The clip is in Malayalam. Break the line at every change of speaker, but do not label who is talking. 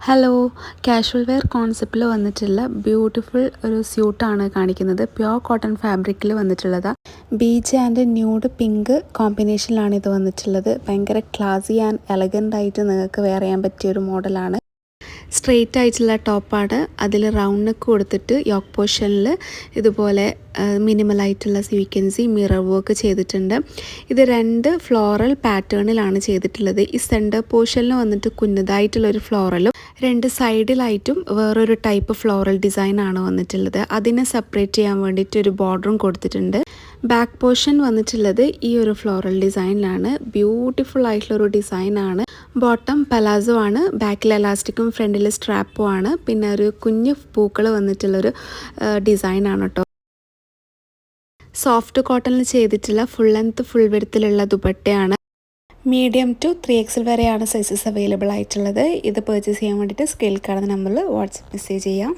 ഹലോ, കാഷ്വൽ വെയർ കോൺസെപ്റ്റിൽ വന്നിട്ടുള്ള ബ്യൂട്ടിഫുൾ ഒരു സ്യൂട്ടാണ് കാണിക്കുന്നത്. പ്യോർ കോട്ടൺ ഫാബ്രിക്കിൽ വന്നിട്ടുള്ളത്. ബീച്ച് ആൻഡ് ന്യൂഡ് പിങ്ക് കോമ്പിനേഷനിലാണ് ഇത് വന്നിട്ടുള്ളത്. ഭയങ്കര ക്ലാസി ആൻഡ് എലഗൻ്റ് ആയിട്ട് നിങ്ങൾക്ക് വെയർ ചെയ്യാൻ പറ്റിയ ഒരു മോഡലാണ്. സ്ട്രെയിറ്റ് ആയിട്ടുള്ള ടോപ്പാണ്. അതിൽ റൗണ്ട് നെക്ക് കൊടുത്തിട്ട് യോക്ക് പോർഷനിൽ ഇതുപോലെ മിനിമലായിട്ടുള്ള സ്വീക്കൻസി മിറർ വർക്ക് ചെയ്തിട്ടുണ്ട്. ഇത് 2 ഫ്ലോറൽ പാറ്റേണിലാണ് ചെയ്തിട്ടുള്ളത്. ഈ സെൻറ്റർ പോർഷനിൽ വന്നിട്ട് കുഞ്ഞതായിട്ടുള്ളൊരു ഫ്ലോറലും 2 സൈഡിലായിട്ടും വേറൊരു ടൈപ്പ് ഫ്ലോറൽ ഡിസൈനാണ് വന്നിട്ടുള്ളത്. അതിനെ സെപ്പറേറ്റ് ചെയ്യാൻ വേണ്ടിയിട്ട് ഒരു ബോർഡറും കൊടുത്തിട്ടുണ്ട്. ബാക്ക് പോർഷൻ വന്നിട്ടുള്ളത് ഈ ഒരു ഫ്ലോറൽ ഡിസൈനിലാണ്. ബ്യൂട്ടിഫുൾ ആയിട്ടുള്ളൊരു ഡിസൈനാണ്. ബോട്ടം പലാസോ ആണ്, ബാക്കിൽ എലാസ്റ്റിക്കും ഫ്രണ്ടിൽ സ്ട്രാപ്പും ആണ്. പിന്നെ ഒരു കുഞ്ഞു പൂക്കൾ വന്നിട്ടുള്ളൊരു ഡിസൈനാണ് കേട്ടോ. സോഫ്റ്റ് കോട്ടണിൽ ചെയ്തിട്ടുള്ള ഫുൾ ലെങ്ത് ഫുൾ വിഡ്ത്തിലുള്ള ദുപ്പട്ടയാണ്. മീഡിയം ടു 3XL വരെയാണ് സൈസസ് അവൈലബിൾ ആയിട്ടുള്ളത്. ഇത് പർച്ചേസ് ചെയ്യാൻ വേണ്ടിയിട്ട് സ്ക്രീനിൽ കാണുന്ന നമ്പറിൽ വാട്സപ്പ് മെസ്സേജ് ചെയ്യാം.